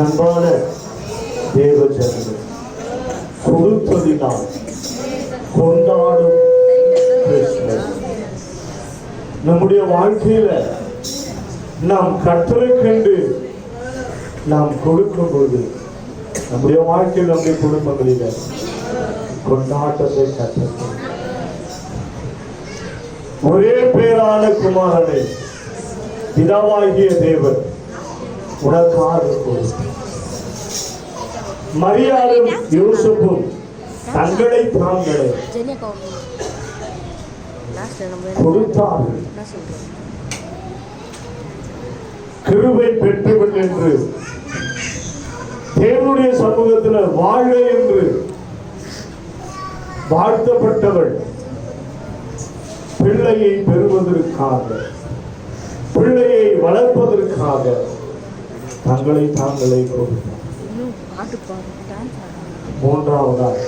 அன்பான தேவ ஜனங்கள், கொடுத்ததினால் கொண்டாடும் கிறிஸ்துமஸ். நம்முடைய வாழ்க்கையில நாம் கர்த்தரை கண்டு நாம் கொடுக்கும் போது நம்முடைய வாழ்க்கையில் நம்முடைய குடும்பங்களில கொண்டாட்டத்தை கற்று ஒரே பேரான குமாரனை பிதாவாகிய தேவன் உனக்காக கொடுத்தார். மரியாளும் யோசேப்பும் தங்களை தாங்களே கொடுத்தார்கள். கிருபை பெற்றவன் என்று தேவனுடைய சமூகத்தில் வாழ என்று வாழ்த்தப்பட்டவள் பிள்ளையை பெறுவதற்காக, பிள்ளையை வளர்ப்பதற்காக தங்களை தாங்களே கொடுத்தார். மூன்றாவதாக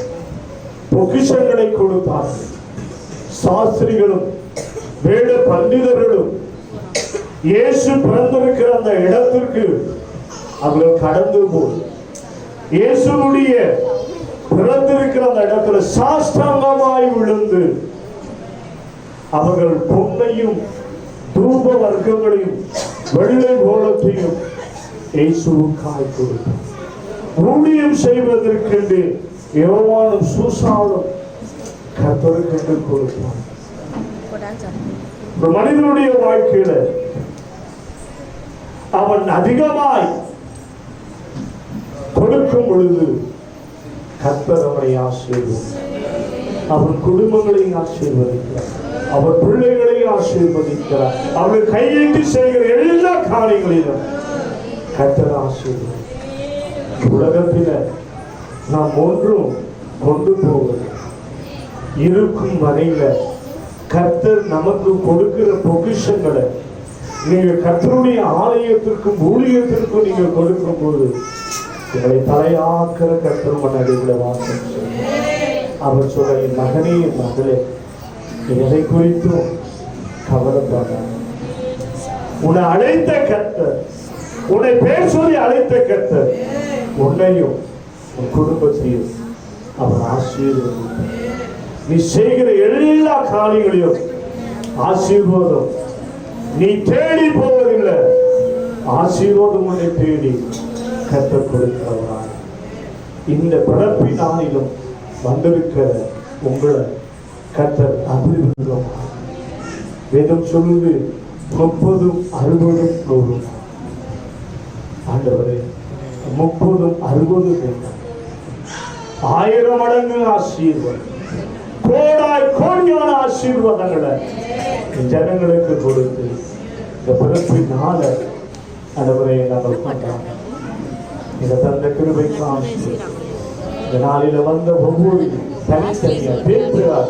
பொக்கிஷங்களை கொடுத்தார்கள். சாஸ்திரிகளும் வேத பண்டிதர்களும் இயேசு பிறந்திருக்கிற அந்த இடத்திற்கு அவர்கள் கடந்து போய் இயேசுடைய பிறந்திருக்கிற அந்த இடத்துல சாஷ்டாங்கமாய் விழுந்து அவர்கள் பொன்னையும் தூப வர்க்கங்களையும் வெள்ளை கோலத்தையும் இயேசுவுக்காய் கொடுத்தார். ஊழியம் செய்வதற்கென்று யோவானும் சூசாலும் கர்த்தருக்கென்று கொடுத்தார். ஒரு மனிதனுடைய வாழ்க்கையில அவன் அதிகமாய் கொடுக்கும் பொழுது கர்த்தர் அவனை ஆசீர்வதிக்கிறார். அவன் குடும்பங்களை ஆசீர்வதிக்கிறார், அவர் பிள்ளைகளை ஆசீர்வதிக்கிறார். அவர் கையெழுத்து செய்கிற எல்லா காரியங்களிலும் கர்த்தர் ஆசீர்வதிக்கிறார். உலகத்தில நாம் ஒன்றும் கொண்டு போவது இருக்கும் வரையில கர்த்தர் நமக்கு கொடுக்கிற பொக்கிஷங்களை நீங்க கர்த்தருடைய ஆலயத்திற்கும் ஊழியத்திற்கும் நீங்க கொடுக்கும் போது உங்களை தலையாக்கிற கர்த்தர் மன்னடிகளை வாசம் அவர் சொல்ல, என் மகனே என் மகளே எதை குறித்தும் கவலைப்பட, உன்னை அழைத்த கர்த்தர், உன்னை பேர் சொல்லி அழைத்த கர்த்தர் உன்னையும் உன் குடும்பத்தையும் அவர் ஆசீர்வதித்தார். நீ செய்கிற எல்லா காரியங்களையும் ஆசீர்வாதம் நீ தேடி போவதில்லை, ஆசீர்வாதம் உன்னை தேடி கர்த்தர் கொடுக்கிறவராய் இந்த பிறப்பினாலும் வந்திருக்கிற உங்களை கர்த்தர் அபிவிருத்தம். வேதம் சொல்லுது 30, 60, 100. ஆண்டவரே 30, 60 1000 மடங்கு ஆசீர்வாதம், கோடாய் கோடியான ஆசீர்வாதங்களை ஜனங்களுக்கு கொடுத்து இந்த பிறப்பினால ஆண்டவரே நாங்கள் பண்றோம். இந்த தந்த கிருபைக்காக இந்த நாளில வந்த ஒவ்வொரு தனித்தனியா பேசுகிறார்.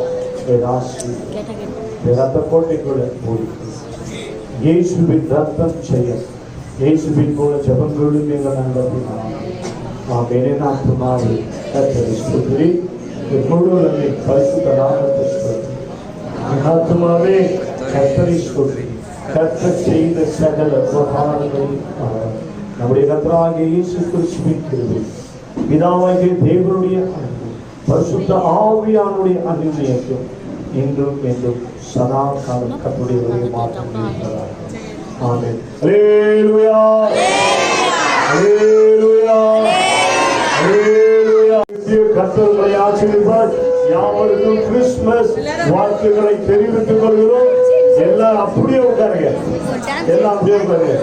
ரத்த கோட்டைக்குள்ள போய் இயேசுவின் ரத்தம் செய்ய இயேசுவின் போல ஜபங்களும் எங்கள் நம்பினார். நாம் என்னென்னாத்துமாவே கர்த்தரை ஸ்துதி, முழுவதுமே பரிசுத்த நாமத்தை ஸ்துதி. ஆத்துமாவே கர்த்தரை ஸ்துதி. கர்த்தர் செய்த சகல உபகாரங்களையும் நம்முடைய கர்த்தராகிய இயேசு கிறிஸ்துவின் கிருபை, பிதாவாகிய தேவனுடைய அன்பு, பரிசுத்த ஆவியானுடைய அன்பினையும் இன்றும் என்றும் சதா காலம் கர்த்தருடைய ஒரே மாற்றம் இருக்கிறார். ஆமென். அல்லேலூயா, அல்லேலூயா, அல்லேலூயா. கர்த்தர் உங்களை ஆசீர்வதிப்பார். யாவருக்கும் கிறிஸ்துமஸ் வாழ்த்துக்களை தெரிவித்துக் கொள்கிறோம். எல்லாம் அப்படியே உட்காருங்க, எல்லாம் அப்படியே உட்காருங்க.